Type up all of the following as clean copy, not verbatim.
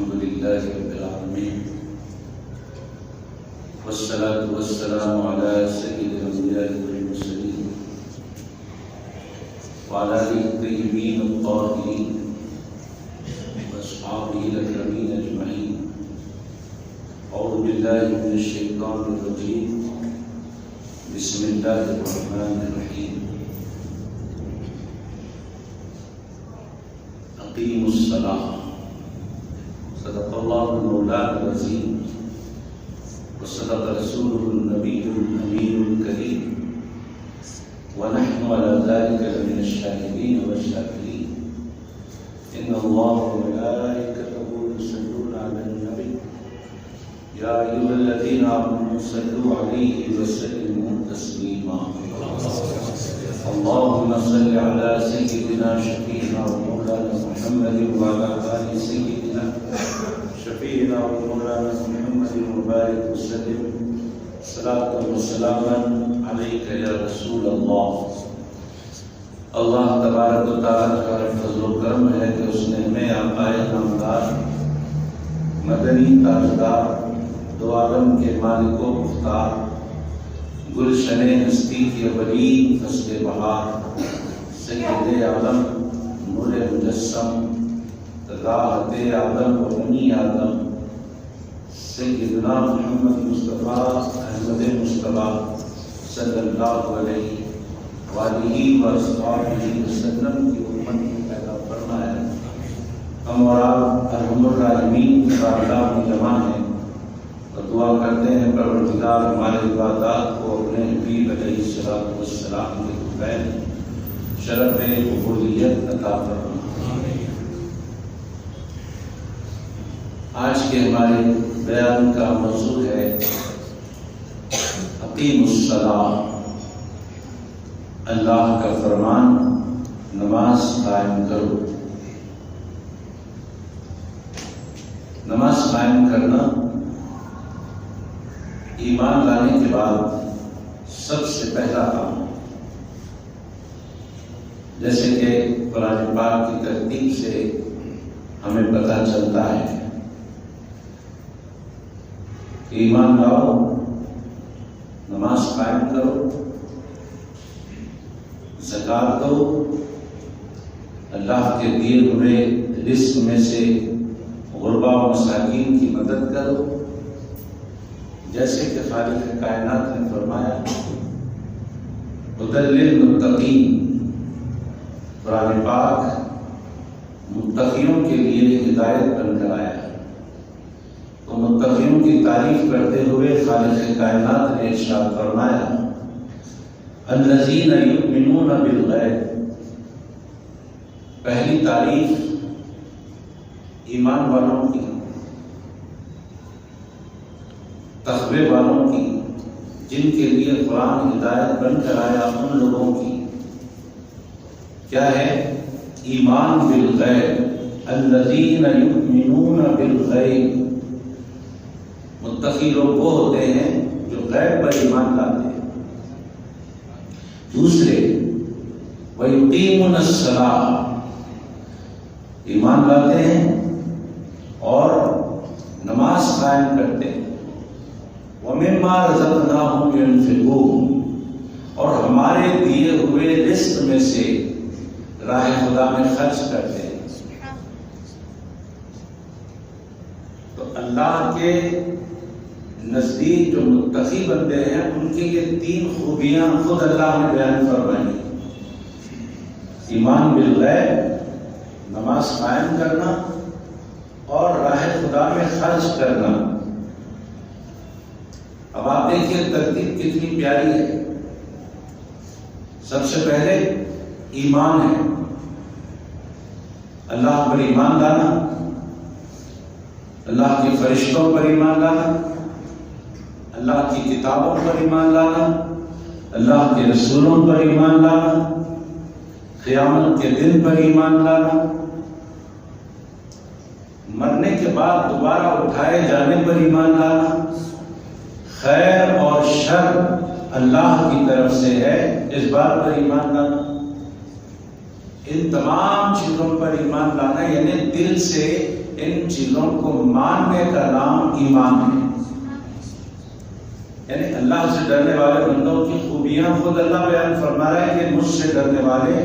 الحمد لله رب العالمين والصلاة والسلام على سيد الأنبياء والمرسلين وعلى آله الطيبين الطاهرين وأصحابه الأكرمين أجمعين. أعوذ بالله من الشيطان الرجيم. بسم الله الرحمن الرحيم. أقيموا الصلاة. صدق الله المولان العظيم وصدق رسوله النبي الأمين الكريم ونحن على ذلك لمن الشاهدين والشاكرين. إن الله وملائكته يصلون على النبي يا أيها الذين آمنوا صلوا عليه وسلموا تسليما. اللهم صل على سيدنا شفيعنا ومولانا محمد وعلى آل سيدنا شفيعنا ومولانا محمد وبارك وسلم صلاة وسلاما عليك يا رسول الله. اللہ تبارک و تعالیٰ کا فضل و کرم ہے کہ اس نے ہمیں آقائے نامدار مدنی تاجدار دو عالم کے مالک و مختار گلشن ہستی کی اولین فصل بہار سید عالم نور مجسم راحت عالم و بنی آدم سیدنا محمد مصطفیٰ احمد مصطفیٰ صلی اللہ علیہ وآلہ وصحبہ وسلم کی امت کو پیدا فرمایا. ہم اور آپ ارحم الراحمین کی بارگاہ میں جمع ہیں اور دعا کرتے ہیں پروردگار ہمارے عبادات کو اپنے حبیب علیہ السلام کے قربان شرف قبولیت عطا فرما. آج کے ہمارے بیان کا موضوع ہے اقیم الصلاۃ. اللہ کا فرمان نماز قائم کرو. نماز قائم کرنا ایمان لانے کے بعد سب سے پہلا کام. جیسے کہ قرآن پاک کی ترتیب سے ہمیں پتہ چلتا ہے کہ ایمان لاؤ، نماز قائم کرو، زکات دو، اللہ کے دیے ہوئے رزق میں سے غربا و مساکین کی مدد کرو. جیسے کہ خالق کائنات نے فرمایا ہدی للمتقین. قرآن پاک متقیوں کے لیے ہدایت بن کر آیا. تو متقیوں کی تعریف کرتے ہوئے خالق کائنات نے ارشاد فرمایا الذین یؤمنون بالغیب. پہلی تعریف ایمان والوں کی، تقوی والوں کی، جن کے لیے قرآن ہدایت بن کر آیا ان لوگوں کی کیا ہے؟ ایمان بالغیب. الذین یؤمنون بالغیب. متقی لوگ وہ ہوتے ہیں جو غیب پر ایمان لاتے ہیں. دوسرے وَيُقِيمُونَ الصَّلَاةَ. ایمان لاتے ہیں اور نماز قائم کرتے ہیں. وَمِمَّا رَزَقْنَاهُمْ يُنْفِقُونَ. اور ہمارے دیے ہوئے رزق میں سے راہ خدا میں خرچ کرتے ہیں. تو اللہ کے نزدیک جو متقی بندے ہیں ان کے یہ تین خوبیاں خود اللہ نے بیان فرمائی. ایمان بالغیب، نماز قائم کرنا اور راہ خدا میں خرچ کرنا. اب آپ دیکھیے ترتیب کتنی پیاری ہے. سب سے پہلے ایمان ہے، اللہ پر ایمان لانا، اللہ کے فرشتوں پر ایمان لانا، اللہ کی کتابوں پر ایمان لانا، اللہ کے رسولوں پر ایمان لانا، قیامت کے دن پر ایمان لانا، مرنے کے بعد دوبارہ اٹھائے جانے پر ایمان لانا، خیر اور شر اللہ کی طرف سے ہے اس بات پر ایمان لانا. ان تمام چیزوں پر ایمان لانا یعنی دل سے ان چیزوں کو ماننے کا نام ایمان ہے۔ یعنی اللہ سے ڈرنے والے بندوں کی خوبیاں خود اللہ بیان فرما رہا ہے کہ مجھ سے ڈرنے والے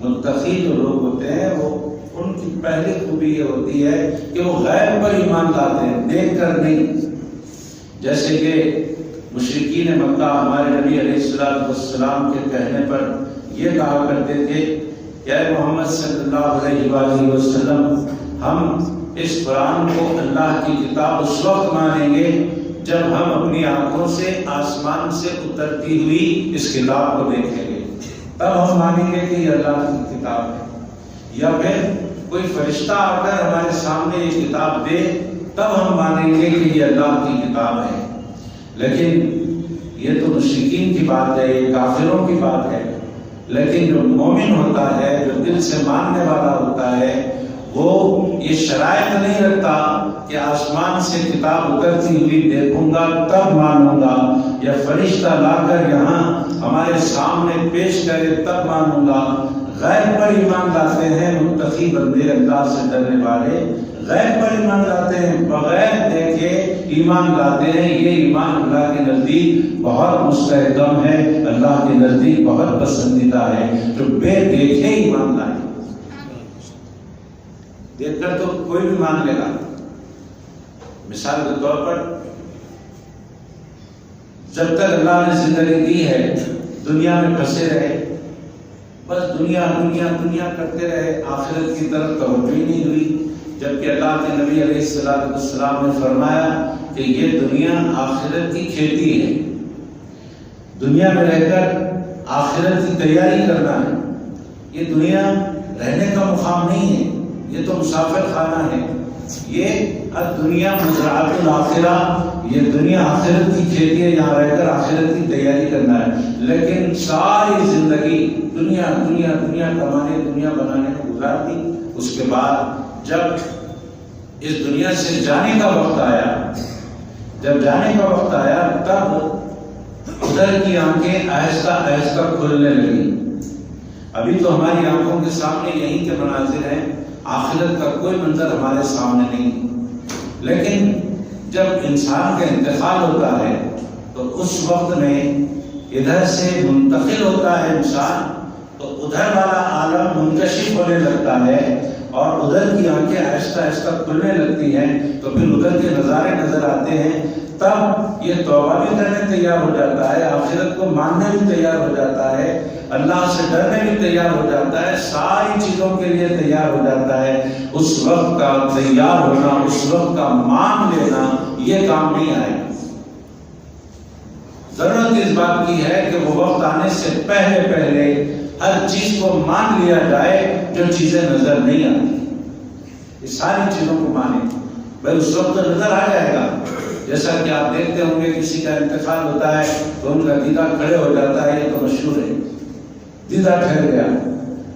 متقی جو لوگ ہوتے ہیں وہ ان کی پہلی خوبی یہ ہوتی ہے کہ وہ غیب پر ایمان لاتے ہیں، دیکھ کر نہیں۔ جیسے کہ مشرکین مکہ ہمارے نبی علیہ السلام کے کہنے پر یہ کہا کرتے تھے کہ اے محمد صلی اللہ علیہ وآلہ وسلم، ہم اس قرآن کو اللہ کی کتاب اس وقت مانیں گے جب ہم اپنی آنکھوں سے آسمان سے اترتی ہوئی اس کتاب کو دیکھیں گے، تب ہم مانیں گے کہ یہ اللہ کی کتاب ہے۔ یا پھر کوئی فرشتہ آ کر ہمارے سامنے یہ کتاب دے تب ہم مانیں گے کہ یہ اللہ کی کتاب ہے۔ لیکن یہ تو مشرکین کی بات ہے، یہ کافروں کی بات ہے۔ لیکن جو مومن ہوتا ہے، جو دل سے ماننے والا ہوتا ہے، وہ یہ شرائط نہیں رکھتا کہ آسمان سے کتاب اترتی ہوئی دیکھوں گا تب مانوں گا، یا فرشتہ لا کر یہاں ہمارے سامنے پیش کرے تب مانوں گا۔ غیب پر ایمان لاتے ہیں متقی بندے، اللہ سے ڈرنے والے غیب پر ایمان لاتے ہیں، بغیر دیکھے ایمان لاتے ہیں۔ یہ ایمان اللہ کے نزدیک بہت مستحکم ہے، اللہ کے نزدیک بہت پسندیدہ ہے، جو بے دیکھے ایمان لائے۔ دیکھ کر تو کوئی بھی مان لے گا۔ مثال کے طور پر جب تک اللہ نے زندگی دی ہے دنیا میں پھنسے رہے، بس دنیا دنیا دنیا کرتے رہے، آخرت کی طرف توجہ ہی نہیں ہوئی۔ جبکہ اللہ کے نبی علیہ السلام نے فرمایا کہ یہ دنیا آخرت کی کھیتی ہے، دنیا میں رہ کر آخرت کی تیاری کرنا ہے۔ یہ دنیا رہنے کا مقام نہیں ہے، یہ تو مسافر خانہ ہے۔ یہ دنیا مزرعۃ الآخرہ، یہ دنیا آخرت کی کھیتی ہے، یہاں رہ کر آخرت کی تیاری کرنا ہے۔ لیکن ساری زندگی دنیا دنیا دنیا کمانے، دنیا بنانے میں گزار دی۔ اس کے بعد جب اس دنیا سے جانے کا وقت آیا، جب جانے کا وقت آیا تب ادھر کی آنکھیں آہستہ آہستہ کھلنے لگی۔ ابھی تو ہماری آنکھوں کے سامنے یہیں کے مناظر ہیں، آخرت کا کوئی منظر ہمارے سامنے نہیں۔ لیکن جب انسان کا انتقال ہوتا ہے تو اس وقت میں ادھر سے منتقل ہوتا ہے انسان، تو ادھر والا عالم منکشف ہونے لگتا ہے اور ادھر کی آنکھیں آہستہ آہستہ کھلنے لگتی ہیں، تو پھر ادھر کے نظارے نظر آتے ہیں۔ تب یہ توبہ بھی کرنے تیار ہو جاتا ہے، آخرت کو ماننے بھی تیار ہو جاتا ہے، اللہ سے ڈرنے بھی تیار ہو جاتا ہے، ساری چیزوں کے لیے تیار ہو جاتا ہے۔ اس وقت کا تیار ہونا، اس وقت کا مان لینا، یہ کام نہیں آئے گا۔ ضرورت اس بات کی ہے کہ وہ وقت آنے سے پہلے پہلے ہر چیز کو مان لیا جائے جو چیزیں نظر نہیں آتی، اس ساری چیزوں کو مانے۔ بھائی اس وقت نظر آ جائے گا، جیسا کہ آپ دیکھتے ہوں گے کسی کا انتقال ہوتا ہے تو ان کا دیدہ کھڑے ہو جاتا ہے، یہ تو مشہور ہے، دیدہ ٹھہر گیا۔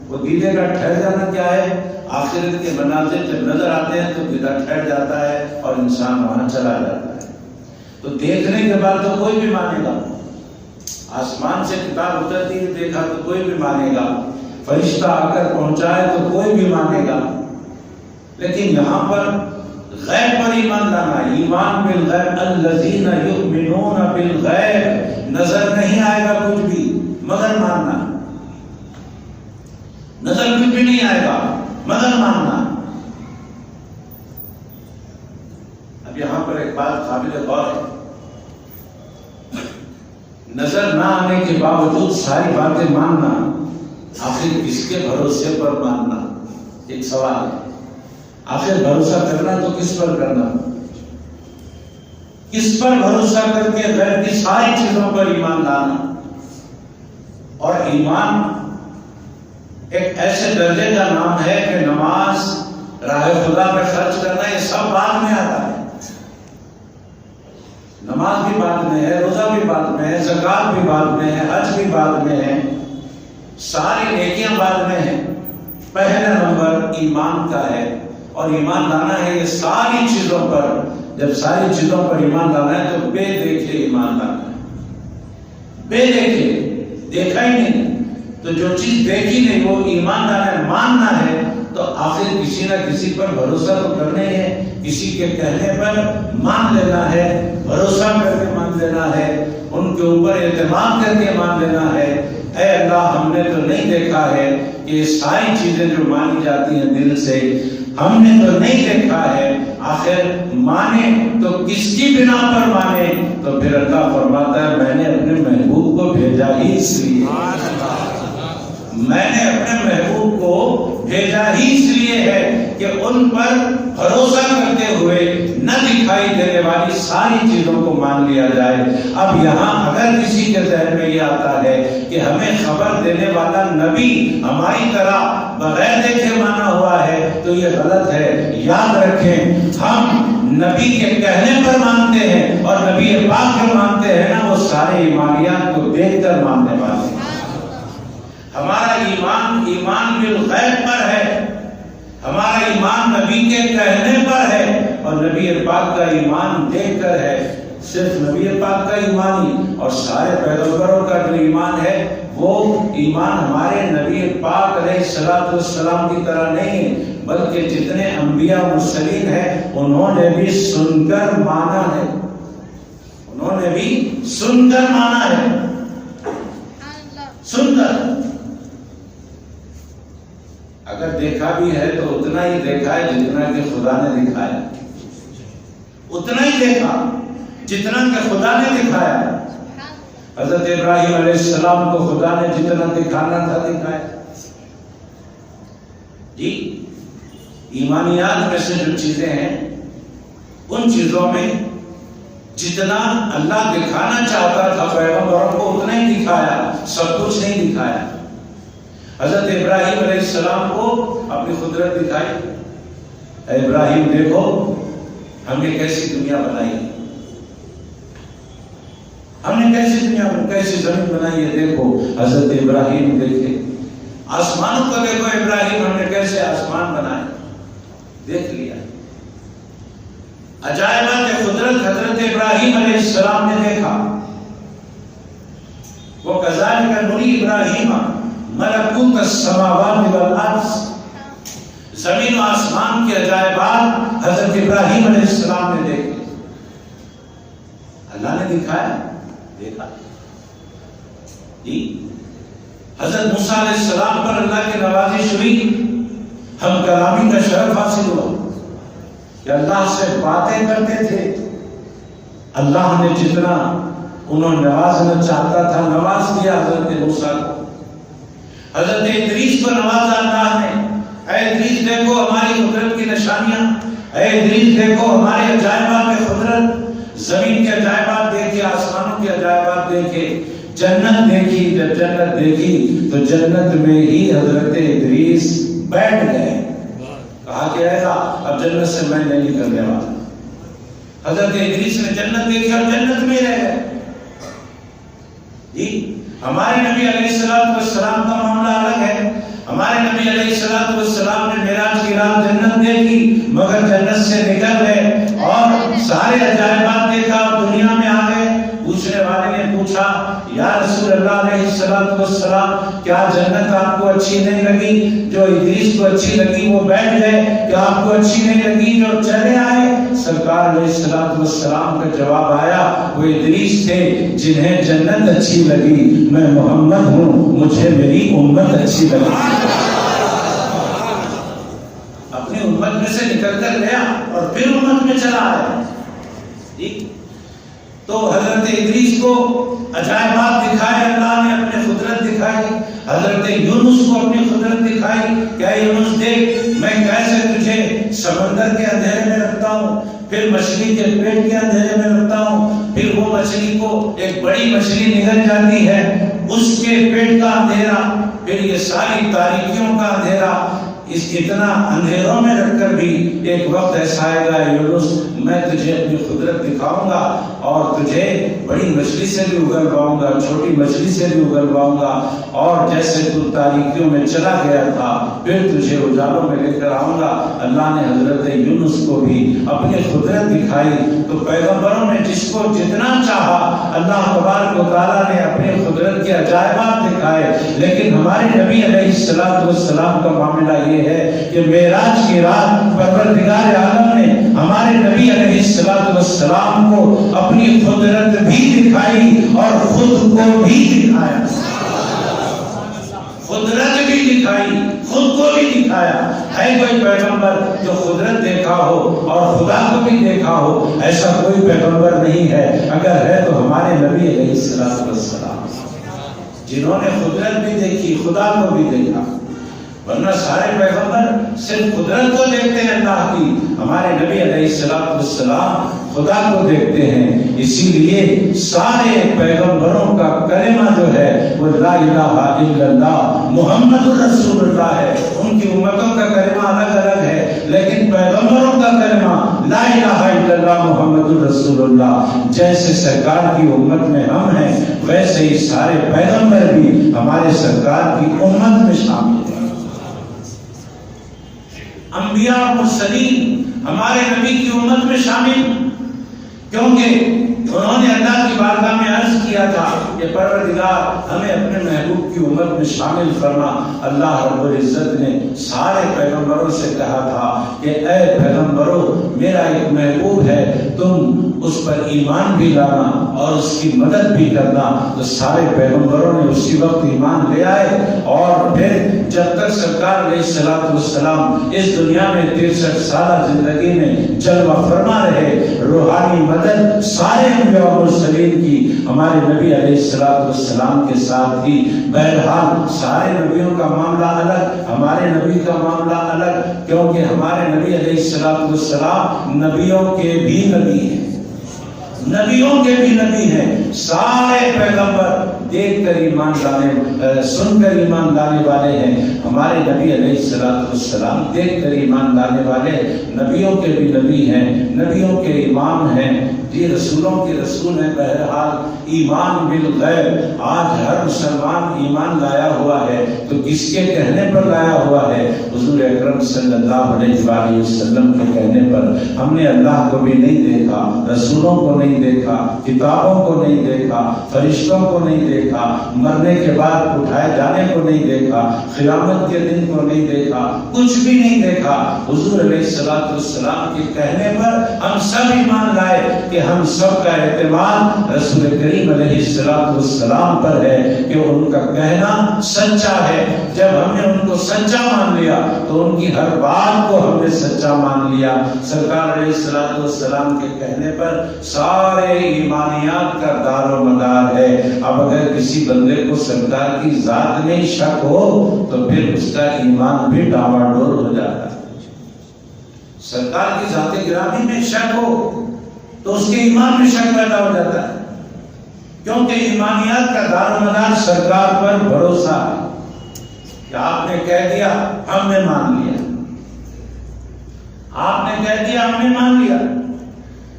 وہ دیدے کا ٹھہر جانا کیا ہے؟ آخرت کے مناظر جب نظر آتے ہیں تو دیدہ ٹھہر جاتا ہے اور انسان وہاں چلا جاتا ہے۔ تو دیکھنے کے بعد تو کوئی بھی مانے گا، آسمان سے کتاب اترتی ہوئی دیکھا تو کوئی بھی مانے گا، فرشتہ آ کر پہنچائے تو کوئی بھی مانے گا۔ لیکن یہاں پر غیب پر ایمان لانا، ایمان بالغیب، الذین یؤمنون بالغیب، نظر نہیں آئے گا کچھ بھی مگر ماننا، نظر کچھ بھی نہیں آئے گا مگر ماننا۔ اب یہاں پر ایک بات قابل غور ہے، نظر نہ آنے کے باوجود ساری باتیں ماننا، آخر کس کے بھروسے پر ماننا؟ ایک سوال ہے۔ آخر بھروسہ کرنا تو کس پر کرنا؟ کس پر بھروسہ کر کے غیب کی ساری چیزوں پر ایمان لانا؟ اور ایمان ایک ایسے درجے کا نام ہے کہ نماز، راہ خدا پہ خرچ کرنا، یہ سب بعد میں آتا ہے۔ نماز بھی بعد میں ہے، روزہ بھی بعد میں ہے، زکوٰۃ بھی بعد میں ہے، حج بھی بعد میں ہے، ساری نیکیاں بعد میں ہیں۔ پہلا نمبر ایمان کا ہے، اور ایمان لانا ہے یہ ساری چیزوں پر۔ جب ساری چیزوں پر ایمان لانا ہے تو بے دیکھے ایمان لانا ہے، بے دیکھے، دیکھا ہی نہیں تو جو چیز دیکھی نہیں وہ ایمان لانا ہے، ماننا ہے۔ تو تو آخر کسی نہ کسی پر بھروسہ تو کرنا ہی ہے، کسی کے کہنے پر مان لینا ہے، بھروسہ کر کے مان لینا ہے، ان کے اوپر اعتماد کر کے مان لینا ہے۔ اے اللہ، ہم نے تو نہیں دیکھا ہے کہ یہ ساری چیزیں جو مانی جاتی ہیں دل سے، ہم نے تو نہیں دیکھا ہے، آخر مانے تو کس کی بنا پر مانے؟ تو پھر اللہ فرماتا ہے میں نے اپنے محبوب کو بھیجا ہی اس لیے، میں نے اپنے محبوب کو بھیجا ہی اس لیے ہے کہ ان پر بھروسہ کرتے ہوئے نہ دکھائی دینے والی ساری چیزوں کو مان لیا جائے۔ اب یہاں اگر کسی کے ذہن میں یہ آتا ہے کہ ہمیں خبر دینے والا نبی ہماری طرح بغیر دیکھے مانا ہوا ہے تو یہ غلط ہے۔ یاد رکھیں، ہم نبی کے کہنے پر مانتے ہیں اور نبی پاک کے مانتے ہیں نا، وہ سارے ایمانیات کو دیکھ کر ماننے والے ہیں۔ ہمارا ایمان بالغیب پر ہے، ہمارا ایمان نبی کے کہنے پر ہے اور نبی پاک کا ایمان دیکھ کر ہے۔ صرف نبی پاک کا ایمان ہی اور سارے پیغمبروں کا جو ایمان ہے وہ ایمان ہمارے نبی پاک علیہ السلام کی طرح نہیں ہے، بلکہ جتنے انبیاء مرسلین ہیں انہوں نے بھی سن کر مانا ہے، انہوں نے بھی سن کر مانا ہے، سن کر۔ اگر دیکھا بھی ہے تو اتنا ہی دیکھا ہے جتنا کہ خدا نے دکھایا، اتنا ہی دیکھا جتنا کہ خدا نے دکھایا۔ حضرت ابراہیم علیہ السلام کو خدا نے جتنا دکھانا تھا دکھایا۔ جی، ایمانیات میں سے جو چیزیں ہیں ان چیزوں میں جتنا اللہ دکھانا چاہتا تھا پیغمبروں کو اتنا ہی دکھایا، سب کچھ نہیں دکھایا۔ حضرت ابراہیم علیہ السلام کو اپنی قدرت دکھائی، اے ابراہیم دیکھو ہم نے کیسی دنیا بنائی، ہم نے کیسی دنیا بنائی، کیسی زمین بنائی ہے، دیکھو۔ حضرت ابراہیم دیکھے، آسمانوں کو دیکھو ابراہیم، ہم نے کیسے آسمان بنائے، دیکھ لیا۔ عجائبات قدرت حضرت ابراہیم علیہ السلام نے دیکھا۔ وہ کذالک نری ابراہیم ملکوت السماوات والارض، زمین و آسمان کے عجائبات حضرت ابراہیم علیہ السلام نے دیکھے۔ اللہ نے دکھایا، دیکھا جی۔ حضرت موسیٰ علیہ السلام پر اللہ کی نوازش ہوئی، ہم کلامی کا شرف حاصل ہوا کہ اللہ سے باتیں کرتے تھے۔ اللہ نے جتنا انہوں نوازنا چاہتا تھا نواز دیا حضرت موسیٰ کو۔ حضرت ادریس کو نوازا اللہ نے، اے ادریس دیکھو ہماری قدرت کی نشانیاں، اے ادریس دیکھو ہمارے عجائبات قدرت، زمین کے عجائبات دیکھے، آسمانوں کے عجائبات دیکھے، جنت دیکھی۔ جب جنت دیکھی تو جنت میں ہی حضرت ادریس بیٹھ گئے، کہا کہ ایسا اب جنت سے میں نہیں نکلنے والا۔ حضرت ادریس نے جنت دیکھی اور جنت میں رہ گئے جی۔ ہمارے نبی علیہ السلام کا معاملہ الگ ہے۔ ہمارے نبی علیہ السلام نے معراج کی رات جنت دیکھی، مگر جنت سے نکل گئے اور سارے عجائبات دیکھا اور دنیا میں آ گئے۔ پوچھنے والے نے پوچھا، یا رسول اللہ علیہ السلام، کیا جنت آپ کو اچھی نہیں لگی؟ جو ادریس کو اچھی لگی وہ بیٹھ گئے، کیا آپ کو اچھی نہیں لگی جو چلے آئے؟ سرکار علیہ السلام کا جواب آیا، وہ ادریس تھے جنہیں جنت اچھی لگی، میں محمد ہوں، مجھے میری امت اچھی لگی۔ اپنی امت میں سے نکل کر گیا اور پھر امت میں چلا آیا جی۔ تو حضرت ادریس کو عجائبات دکھائے اللہ نے، اپنے قدرت دکھائی۔ حضرت یونس کو اپنی قدرت دکھائی، کیا یونس دیکھ میں کیسے تجھے سمندر کے اندھیرے میں رکھتا ہوں، پھر مچھلی کے پیٹ کے اندھیرے میں رکھتا ہوں، پھر وہ مچھلی کو ایک بڑی مچھلی نگل جاتی ہے، اس کے پیٹ کا اندھیرا، پھر یہ ساری تاریکیوں کا اندھیرا، اس اتنا اندھیروں میں رکھ کر بھی ایک وقت ایسا آئے گا یونس میں تجھے اپنی قدرت دکھاؤں گا اور تجھے بڑی مچھلی سے بھی اگلواؤں گا، چھوٹی مچھلی سے بھی اگلواؤں گا، اور جیسے تو تاریکیوں میں چلا گیا تھا پھر تجھے اجالوں میں لے کر آؤں گا۔ اللہ نے حضرت یونس کو بھی اپنی قدرت دکھائی۔ تو پیغمبروں نے جس کو جتنا چاہا اللہ تبارک و تعالیٰ نے اپنی قدرت کے عجائبات دکھائے، لیکن ہمارے نبی علیہ السلام کا معاملہ یہ ہے کہ کہ معراج کی رات پروردگار عالم نے ہمارے نبی علیہ السلام کو اپنی قدرت بھی دکھائی اور خود کو بھی دکھایا، قدرت بھی دکھائی، خود کو بھی دکھایا۔ ہے کوئی پیغمبر جو قدرت دیکھا ہو اور خدا کو بھی دیکھا ہو؟ ایسا کوئی پیغمبر نہیں ہے۔ اگر ہے تو ہمارے نبی علیہ السلام، جنہوں نے قدرت بھی دیکھی، خدا کو بھی دیکھا۔ ورنہ سارے پیغمبر صرف قدرت کو دیکھتے ہیں اللہ کی، ہمارے نبی علیہ السلام خدا کو دیکھتے ہیں۔ اسی لیے سارے پیغمبروں کا کلمہ جو ہے وہ لا الہ الا اللہ محمد رسول اللہ ہے۔ ان کی امتوں کا کلمہ الگ الگ ہے، لیکن پیغمبروں کا کلمہ لا الہ الا اللہ محمد رسول اللہ۔ جیسے سرکار کی امت میں ہم ہیں، ویسے ہی سارے پیغمبر بھی ہمارے سرکار کی امت میں شامل ہیں۔ انبیاء اور مرسلین ہمارے نبی کی امت میں شامل، کیونکہ انہوں نے اللہ کی بارگاہ میں عرض کیا تھا کہ پروردگار ہمیں اپنے محبوب کی امت میں شامل فرما۔ اللہ رب العزت نے سارے پیغمبروں سے کہا تھا کہ اے پیغمبروں، میرا ایک محبوب ہے، تم اس پر ایمان بھی لانا اور اس کی مدد بھی کرنا۔ تو سارے پیغمبروں نے اسی وقت ایمان لے آئے، اور پھر جب تک سرکار علیہ السلام اس دنیا میں 63 سالہ زندگی میں جلوہ فرما رہے، روحانی مدد سارے انبیاء اور مرسلین کی ہمارے نبی علیہ السلام کے ساتھ ہی۔ بہرحال سارے نبیوں کا معاملہ الگ، ہمارے نبی کا معاملہ الگ، کیونکہ ہمارے نبی علیہ السلام نبیوں کے بھی نبی ہیں، نبیوں کے بھی نبی ہیں۔ سارے پیغمبر دیکھ کر ایمان لانے، سن کر ایمان لانے والے ہیں۔ ہمارے نبی علیہ السلام دیکھ کر ایمان لانے والے، نبیوں کے بھی نبی ہیں، نبیوں کے امام ہیں، جی رسولوں کے رسول ہیں۔ بہرحال ایمان بالغیب، آج ہر مسلمان ایمان لایا ہوا ہے تو کس کے کہنے پر لایا ہوا ہے؟ حضور اکرم صلی اللہ علیہ وآلہ وسلم کے کہنے پر۔ ہم نے اللہ کو بھی نہیں دیکھا، رسولوں کو نہیں دیکھا، کتابوں کو نہیں دیکھا، فرشتوں کو نہیں دیکھا، مرنے کے بعد اٹھائے جانے کو نہیں دیکھا، قیامت کے دن کو نہیں دیکھا، کچھ بھی نہیں دیکھا۔ حضور علیہ السلام کے کہنے پر ہم سب ایمان لائے کہ ہم سب کا اعتماد رسول کریم علیہ السلام پر ہے کہ ان کا کہنا سچا ہے۔ جب ہم نے ان کو سچا مان لیا تو ان کی ہر بات کو ہم نے سچا مان لیا۔ سرکار علیہ السلام کے کہنے پر سارے ایمانیات کا دار و مدار ہے۔ اب اگر کسی بندے کو سرکار کی ذات میں شک ہو تو پھر اس کا ایمان بھی ڈاواڈول ہو جاتا ہے۔ سرکار کی ذات گرامی میں شک ہو تو اس کے ایمان میں شک پیدا ہو جاتا ہے، کیونکہ ایمانیات کا دار و مدار سرکار پر بھروسہ ہے کہ آپ نے کہہ دیا ہم نے مان لیا، آپ نے کہہ دیا ہم نے مان لیا۔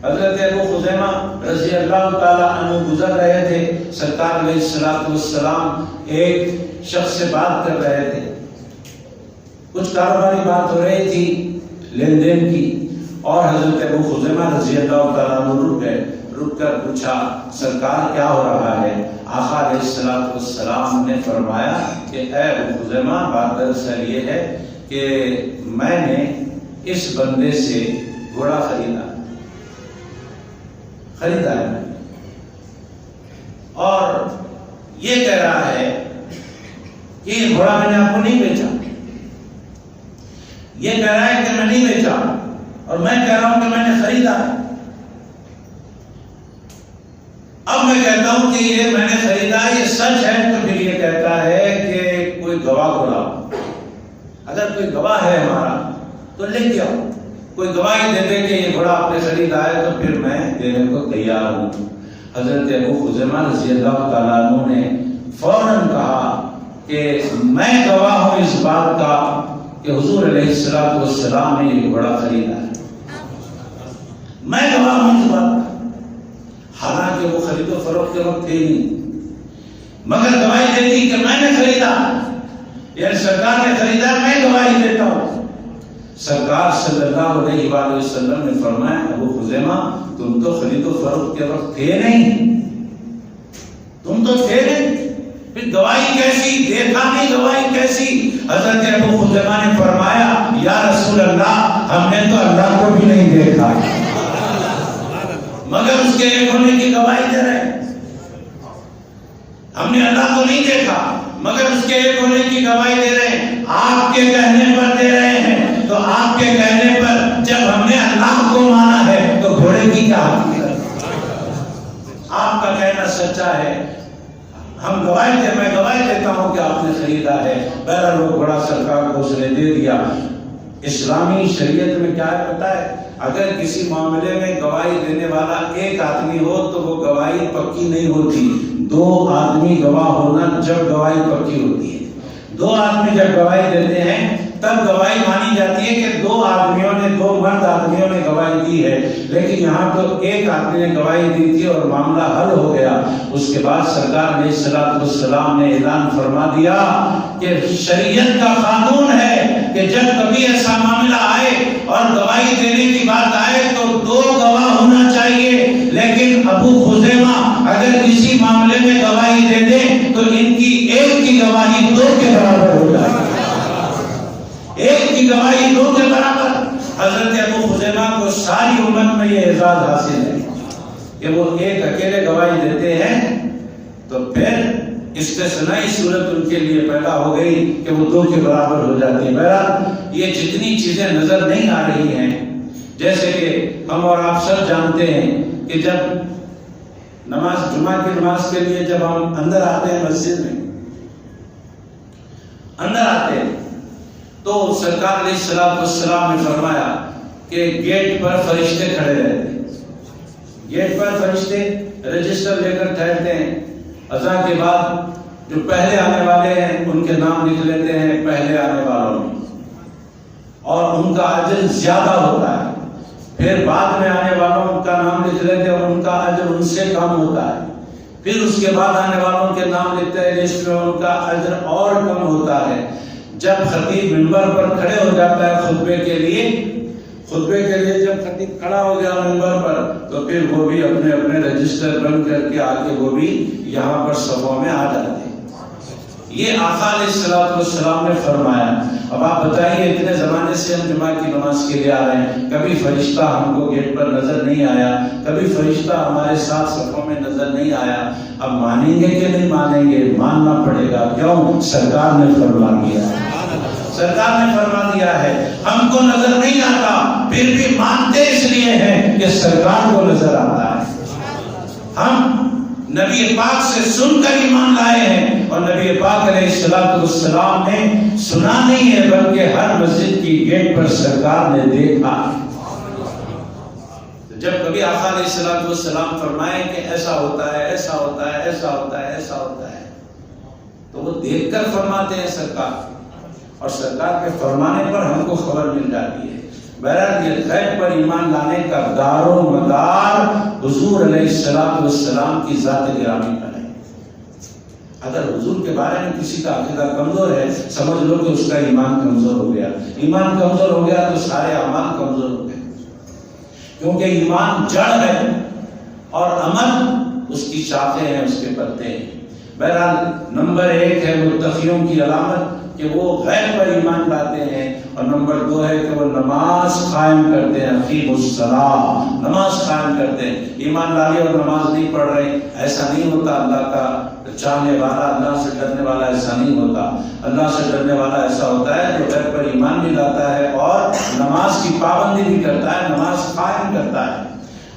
حضرت ابو خزیمہ رضی اللہ تعالی عنہ گزر رہے تھے، سرکار علیہ السلام ایک شخص سے بات کر رہے تھے، کچھ کاروباری بات ہو رہی تھی لین دین کی، اور حضرت ابو خزیمہ رضی اللہ تعالیٰ عنہ رک گئے، رک کر پوچھا سرکار کیا ہو رہا ہے؟ آقا علیہ السلام نے فرمایا کہ اے ابو خزیمہ، بات دراصل یہ ہے کہ میں نے اس بندے سے گھوڑا خریدا ہے، اور یہ کہہ رہا ہے کہ یہ گھوڑا میں نے آپ کو نہیں بیچا، یہ کہہ رہا ہے کہ میں نہیں بیچا، اور میں کہہ رہا ہوں کہ میں نے خریدا ہے۔ اب میں کہتا ہوں کہ یہ میں نے خریدا، یہ سچ ہے، تو پھر یہ کہتا ہے کہ کوئی گواہ کو لاؤ، اگر کوئی گواہ ہے ہمارا تو لے کے آؤ، کوئی گواہی دے دے کہ یہ گھوڑا آپ نے خریدا ہے تو پھر میں دینے کو تیار ہوں۔ حضرت ابو خزیمہ رضی اللہ تعالیٰ عنہ نے فوراً کہا کہ میں گواہ ہوں اس بات کا کہ حضور علیہ السلام نے یہ گھوڑا خریدا ہے، میں گواہ ہوں اس بات کا۔ حالانکہ وہ خرید و فروخت کے وقت تھے نہیں، مگر گواہی دیتی کہ میں نے خریدا، یعنی سرکار نے خریدا، میں گواہی دیتا ہوں۔ سرکار صلی اللہ علیہ وآلہ وسلم نے فرمایا ابو خزیمہ تم تو خرید و فروخت کے وقت تھے نہیں، تم تو تھے نہیں، پھر گواہی کیسی؟ دیکھا نہیں، گواہی کیسی؟ حضرت ابو خزیمہ نے فرمایا یا رسول اللہ ہم نے تو اللہ کو بھی نہیں دیکھا مگر اس کے ایک ہونے کی گواہی دے رہے ہیں. ہم نے اللہ کو نہیں دیکھا مگر اس کے ایک ہونے کی گواہی دے رہے ہیں. آپ کے کہنے پر دے رہے ہیں. تو آپ کے کہنے پر جب ہم نے اللہ کو مانا ہے تو گھوڑے کی کیا حقیقت؟ آپ کا کہنا سچا ہے. ہم گواہی دے میں گواہی دیتا ہوں کہ آپ نے خریدا ہے. بہرحال وہ گھوڑا سرکار کو اس نے دے دیا. اسلامی شریعت میں کیا ہے پتہ ہے؟ اگر کسی معاملے میں گواہی دینے والا ایک آدمی ہو تو وہ گواہی پکی نہیں ہوتی. 2 آدمی گواہ ہونا جب گواہی پکی ہوتی ہے. 2 آدمی جب گواہی دیتے ہیں تب گواہی مانی جاتی ہے کہ 2 آدمیوں نے 2 مرد آدمیوں نے گواہی دی ہے. لیکن یہاں تو ایک آدمی نے گواہی دی تھی اور معاملہ حل ہو گیا. اس کے بعد سرکار علیہ السلام نے اعلان فرما دیا کہ شریعت کا قانون ہے کہ جب کبھی ایسا معاملہ آئے اور گواہی دینے کی بات آئے تو 2 گواہ ہونا چاہیے. لیکن ابو خزیمہ اگر کسی معاملے میں گواہی دے دیں تو ان کی ایک کی گواہی 2 کے برابر ہو جائے. ایک کی گواہی 2 کے برابر. حضرت ابو خزیمہ کو ساری امت میں یہ اعزاز حاصل ہے کہ وہ ایک اکیلے گواہی دیتے ہیں تو پھر استثنائی صورت ان کے لیے پیدا ہو گئی کہ وہ 2 کے برابر ہو جاتی ہے. بہرحال یہ جتنی چیزیں نظر نہیں آ رہی ہیں جیسے کہ ہم اور آپ سب جانتے ہیں کہ جب نماز جمعہ کی نماز کے لیے جب ہم اندر آتے ہیں مسجد میں اندر آتے ہیں تو سرکار علیہ السلام نے فرمایا کہ گیٹ پر فرشتے کھڑے رہتے ہیں. گیٹ پر فرشتے رجسٹر لے کر ٹھہرتے ہیں. اذان کے بعد جو پہلے آنے والے ہیں ان کے نام لکھ لیتے ہیں پہلے آنے والوں میں اور ان کا اجر زیادہ ہوتا ہے. پھر بعد میں آنے والوں کا نام لکھ لیتے ہیں اور ان کا اجر ان سے کم ہوتا ہے. پھر اس کے بعد آنے والوں کے نام لکھتے ہیں جس میں ان کا اجر اور کم ہوتا ہے. جب خطیب منبر پر کھڑے ہو جاتا ہے خطبے کے لیے جب خطیب کھڑا ہو گیا منبر پر تو پھر وہ بھی اپنے اپنے رجسٹر بند کر کے آگے وہ بھی یہاں پر صفوں میں آ جاتے ہیں. یہ آقا علیہ السلام نے فرمایا. اب آپ بتائیے اتنے زمانے سے ہم جمعہ کی نماز کے لیے آ رہے ہیں, کبھی فرشتہ ہم کو گیٹ پر نظر نہیں آیا, کبھی فرشتہ ہمارے ساتھ صفوں میں نظر نہیں آیا. اب مانیں گے کہ نہیں مانیں گے؟ ماننا پڑے گا. کیوں؟ سرکار نے فرما دیا ہے. سرکار نے فرما دیا ہے. ہم کو نظر نہیں آتا پھر بھی مانتے اس لیے ہیں کہ سرکار کو نظر آتا ہے. ہم نبی پاک سے سن کر ایمان لائے ہیں اور نبی پاک علیہ السلام نے سنا نہیں ہے بلکہ ہر مسجد کی گیٹ پر سرکار نے دیکھا. جب کبھی آقا علیہ السلام فرمائے کہ ایسا ہوتا ہے ایسا ہوتا ہے ایسا ہوتا ہے ایسا ہوتا ہے تو وہ دیکھ کر فرماتے ہیں سرکار, اور سرکار کے فرمانے پر ہم کو خبر مل جاتی ہے. بہرحال یہ غیب پر ایمان لانے کا دار و مدار حضور علیہ السلام کی ذات گرامی پر ہے. اگر حضور کے بارے میں کسی کا عقیدہ کمزور ہے سمجھ لو کہ اس کا ایمان کمزور ہو گیا. ایمان کمزور ہو گیا تو سارے اعمال کمزور ہو گئے, کیونکہ ایمان جڑ ہے اور عمل اس کی شاخیں ہیں, اس کے پتے ہیں. بہرحال نمبر 1 ہے متقیوں کی علامت کہ وہ غیب پر ایمان لاتے ہیں, اور نمبر 2 ہے کہ وہ نماز قائم کرتے ہیں. اقیموا الصلاۃ, نماز قائم کرتے ہیں. ایمان لانے اور نماز نہیں پڑھ رہے ایسا نہیں ہوتا. اللہ کا چاہنے والا, اللہ سے ڈرنے والا ایسا نہیں ہوتا. اللہ سے ڈرنے والا ایسا ہوتا ہے جو غیب پر ایمان بھی لاتا ہے اور نماز کی پابندی بھی کرتا ہے, نماز قائم کرتا ہے.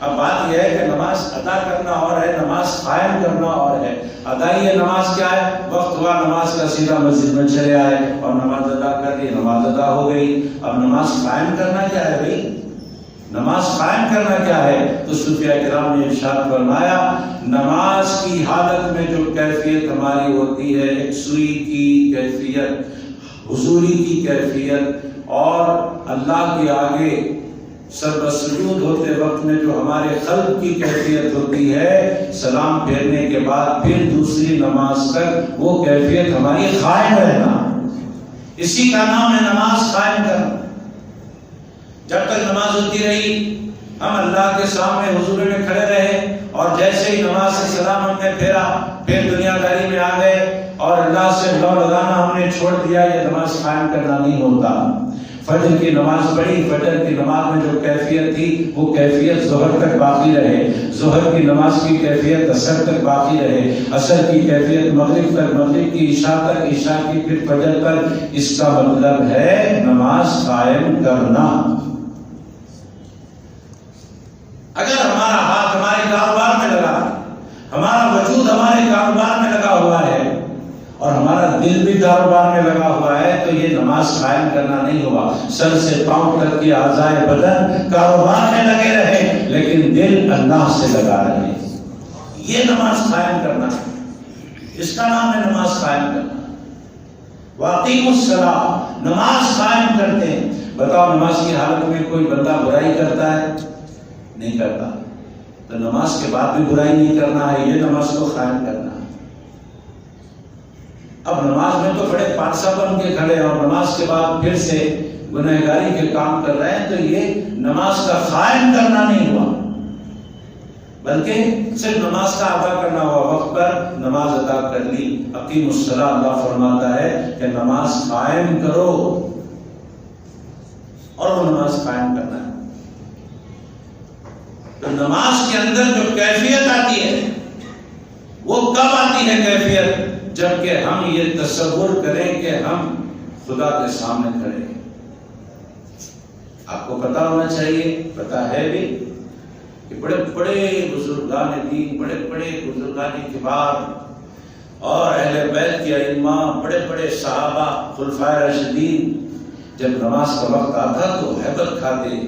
اب بات یہ ہے کہ نماز ادا کرنا اور ہے, نماز قائم کرنا اور ہے. ادائی نماز کیا ہے؟ وقت ہوا نماز کا سیدھا مسجد میں چلے آئے اور نماز ادا کر لی, نماز ادا ہو گئی. اب نماز قائم کرنا کیا ہے بھائی؟ نماز قائم کرنا کیا ہے؟ تو صوفیاء کرام نے ارشاد فرمایا نماز کی حالت میں جو کیفیت ہماری ہوتی ہے, ایک سوئی کی کیفیت, حضوری کی کیفیت اور اللہ کے آگے سربسجود ہوتے وقت میں جو ہمارے قلب کی کیفیت ہوتی ہے, سلام پھیرنے کے بعد پھر دوسری نماز تک وہ کیفیت ہماری قائم رہنا, اسی کا نام ہے نماز قائم کرنا. جب تک نماز ہوتی رہی ہم اللہ کے سامنے حضور میں کھڑے رہے اور جیسے ہی نماز سے سلام ہم نے پھیرا پھر دنیا داری میں آ گئے اور اللہ سے لو لگانا ہم نے چھوڑ دیا, یہ نماز قائم کرنا نہیں ہوتا. فجر کی نماز پڑھی، فجر کی نماز میں جو کیفیت تھی وہ کیفیت ظہر تک باقی رہے، ظہر کی نماز کی کیفیت عصر تک باقی رہے، عصر کی کیفیت مغرب تک، مغرب کی عشاء تک، عشاء کی پھر فجر تک۔ اس کا مطلب ہے نماز قائم کرنا۔ اگر ہمارا ہاتھ ہمارے کاروبار میں لگا ہے، ہمارا وجود ہمارے کاروبار میں لگا ہوا ہے اور ہمارا دل بھی کاروبار میں لگا ہوا ہے تو یہ نماز قائم کرنا نہیں ہوا۔ سر سے پاؤں تک کی اعضائے بدن کاروبار میں لگے رہے لیکن دل اللہ سے لگا رہے، یہ نماز قائم کرنا ہے، اس کا نام ہے نماز قائم کرنا۔ وَأَقِیمُوا الصَّلَاةَ، نماز قائم کرتے ہیں۔ بتاؤ نماز کی حالت میں کوئی بندہ برائی کرتا ہے؟ نہیں کرتا، تو نماز کے بعد بھی برائی نہیں کرنا ہے، یہ نماز کو قائم کرنا ہے۔ اب نماز میں تو بڑے پادشاہ بن کے کھڑے اور نماز کے بعد پھر سے گنہگاری کے کام کر رہے ہیں، تو یہ نماز کا قائم کرنا نہیں ہوا، بلکہ صرف نماز کا ادا کرنا ہوا، وقت پر نماز ادا کر لی۔ اقیم الصلاۃ، اللہ فرماتا ہے کہ نماز قائم کرو، اور وہ نماز قائم کرنا ہے۔ تو نماز کے اندر جو کیفیت آتی ہے وہ کب آتی ہے کیفیت؟ جبکہ ہم یہ تصور کریں کہ ہم خدا کے سامنے کھڑے ہیں۔ آپ کو پتا ہونا چاہیے، پتا ہے بھی، کہ بڑے بڑے بزرگان دین، بڑے بڑے بزرگان کبار اور اہل بیت کے ائمہ، بڑے بڑے صحابہ، خلفائے راشدین، جب نماز کا وقت آتا تو ہیبت کھاتے،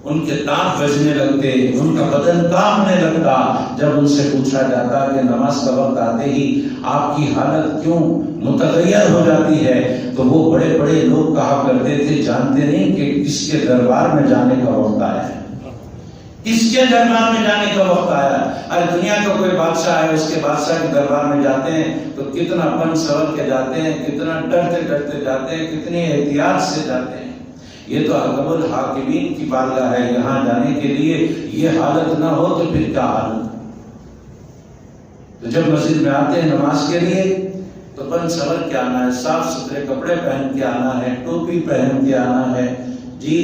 ان کے دانت بجنے لگتے، ان کا بدن کانپنے لگتا۔ جب ان سے پوچھا جاتا کہ نماز کا وقت آتے ہی آپ کی حالت کیوں متغیر ہو جاتی ہے، تو وہ بڑے بڑے لوگ کہا کرتے تھے، جانتے نہیں کہ کس کے دربار میں جانے کا وقت آیا ہے، کس کے دربار میں جانے کا وقت آیا۔ ارے دنیا کا کوئی بادشاہ ہے، اس کے بادشاہ کے دربار میں جاتے ہیں تو کتنا بن سور کے جاتے ہیں، کتنا ڈرتے ڈرتے جاتے ہیں، کتنی احتیاط سے جاتے ہیں۔ یہ تو حکم الحاکمین کی بارگاہ ہے، یہاں جانے کے لیے یہ حالت نہ ہو تو پھر کیا حالت۔ تو جب مسجد میں آتے ہیں نماز کے لیے تو بن سور کے آنا ہے، صاف ستھرے کپڑے پہن کے آنا ہے، ٹوپی پہن کے آنا ہے، جی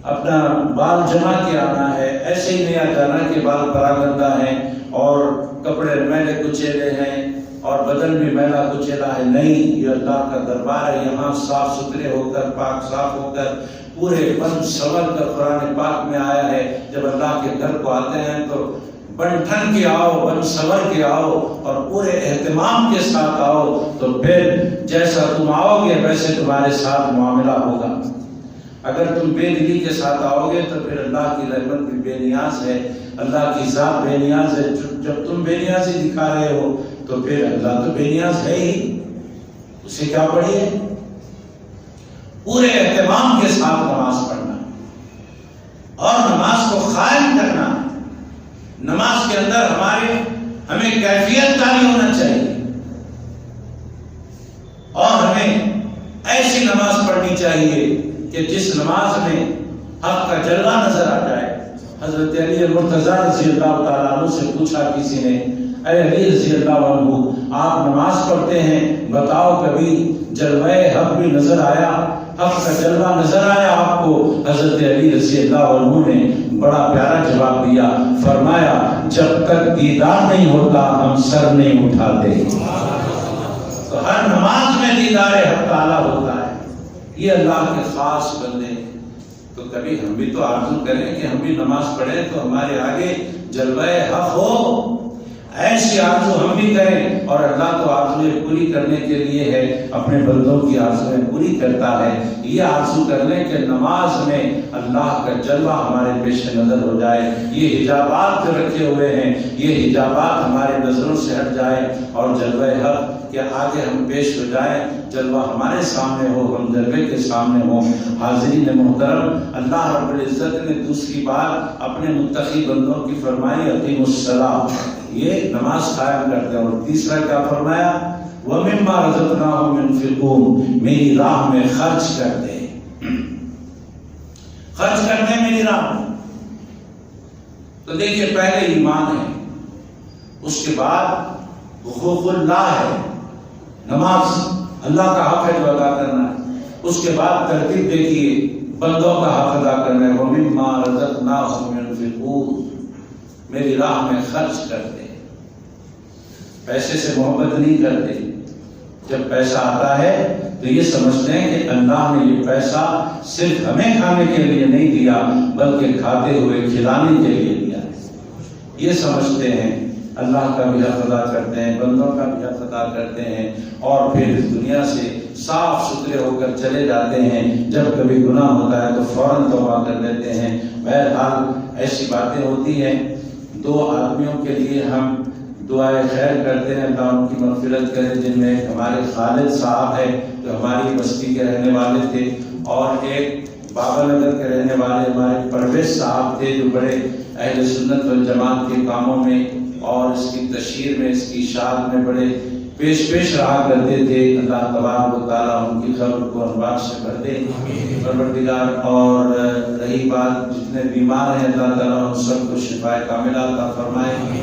اپنا بال جما کے آنا ہے، ایسے ہی نہیں آ جانا کہ بال پراگندہ ہیں اور کپڑے میلے کچیلے ہیں اور بدن بھی میلا کچیلا ہے۔ نہیں، یہ اللہ کا دربار ہے، یہاں صاف ستھرے ہو کر، پاک صاف ہو کر، پورے بن سور کر قرآن پاک میں آیا ہے، جب اللہ کے گھر کو آتے ہیں تو بن ٹھن کے آؤ، بن سور کے آؤ اور پورے اہتمام کے ساتھ آؤ، تو پھر جیسا تم آؤ گے ویسے تمہارے ساتھ معاملہ ہوگا۔ اگر تم بے دلی کے ساتھ آؤ گے تو پھر اللہ کی رحمت بھی بے نیاز ہے، اللہ کی ذات بے نیاز ہے۔ جب تم بے نیازی دکھا رہے ہو تو پھر اللہ تو بے نیاز ہے ہی، اسے کیا پڑھیے؟ پورے اہتمام کے ساتھ نماز پڑھنا اور نماز کو قائم کرنا۔ نماز کے اندر ہمیں کیفیت جاری ہونا چاہیے اور ہمیں ایسی نماز پڑھنی چاہیے کہ جس نماز میں حق کا جلوہ نظر آ جائے۔ حضرت علی مرتضیٰ رضی اللہ تعالیٰ عنہ سے پوچھا کسی نے، اے علی رضی اللہ عنہ، آپ نماز پڑھتے ہیں، بتاؤ کبھی جلوہ حق بھی نظر آیا، حق کا جلوہ نظر آیا آپ کو؟ حضرت علی رضی اللہ عنہ نے بڑا پیارا جواب دیا، فرمایا جب تک دیدار نہیں ہوتا ہم سر نہیں اٹھاتے۔ تو ہر نماز میں دیدار حق تعالیٰ ہوتا ہے، یہ اللہ کے خاص بندے۔ تو کبھی ہم بھی تو آرزو کریں کہ ہم بھی نماز پڑھیں تو ہمارے آگے جلوہ حق ہو، ایسی آرزو ہم بھی کریں۔ اور اللہ تو آرزویں پوری کرنے کے لیے ہے، اپنے بندوں کی آرزویں پوری کرتا ہے۔ یہ آرزو کر لیں کہ نماز میں اللہ کا جلوہ ہمارے پیش نظر ہو جائے، یہ حجابات جو رکھے ہوئے ہیں یہ حجابات ہمارے نظروں سے ہٹ جائے اور جلوہ حق کہ آگے ہم پیش ہو جائیں، جلوہ ہمارے سامنے ہو، ہم جلوے کے سامنے ہوں۔ حاضرین محترم، اللہ رب العزت نے دوسری بار اپنے متقی بندوں کی فرمائی اقیم الصلاۃ، یہ نماز قائم کرتے ہیں۔ اور تیسرا کیا فرمایا؟ وَمِمَّا رَزَقْنَاهُمْ يُنْفِقُونَ، میری راہ میں خرچ کرتے، خرچ کرتے ہیں میری راہ میں۔ تو دیکھیے پہلے ایمان ہے، اس کے بعد حقوق اللہ ہے، نماز اللہ کا حق ہے جو ادا کرنا ہے، اس کے بعد ترتیب دیکھیے بندوں کا حق ادا کرنا ہے، وَمِمَّا رَزَقْنَاهُمْ يُنْفِقُونَ، میری راہ میں خرچ کرتے، پیسے سے محبت نہیں کرتے۔ جب پیسہ آتا ہے تو یہ سمجھتے ہیں کہ اللہ نے یہ پیسہ صرف ہمیں کھانے کے لیے نہیں دیا بلکہ کھاتے ہوئے کھلانے کے لیے دیا ہے، یہ سمجھتے ہیں۔ اللہ کا بھی حق ادا کرتے ہیں، بندوں کا بھی حق ادا کرتے ہیں، اور پھر اس دنیا سے صاف ستھرے ہو کر چلے جاتے ہیں۔ جب کبھی گناہ ہوتا ہے تو فوراً توبہ کر لیتے ہیں۔ بہرحال ایسی باتیں ہوتی ہیں۔ دو آدمیوں کے لیے ہم دعائے خیر کرتے ہیں، اللہ ان کی مغفرت کرے، جن میں ہمارے خالد صاحب ہے جو ہماری بستی کے رہنے والے تھے، اور ایک بابا نگر کے رہنے والے ہمارے پرویز صاحب تھے جو بڑے اہل سنت والجماعت کے کاموں میں اور اس کی تشہیر میں، اس کی اشاعت میں بڑے پیش رہا کرتے تھے۔ اللہ تبارک و تعالیٰ ان کی قبر کو انوار سے بھر دے پروردگار۔ اور رہی بات جتنے بیمار ہیں، اللہ تعالیٰ ان سب کو شفائے کاملہ عطا فرمائے۔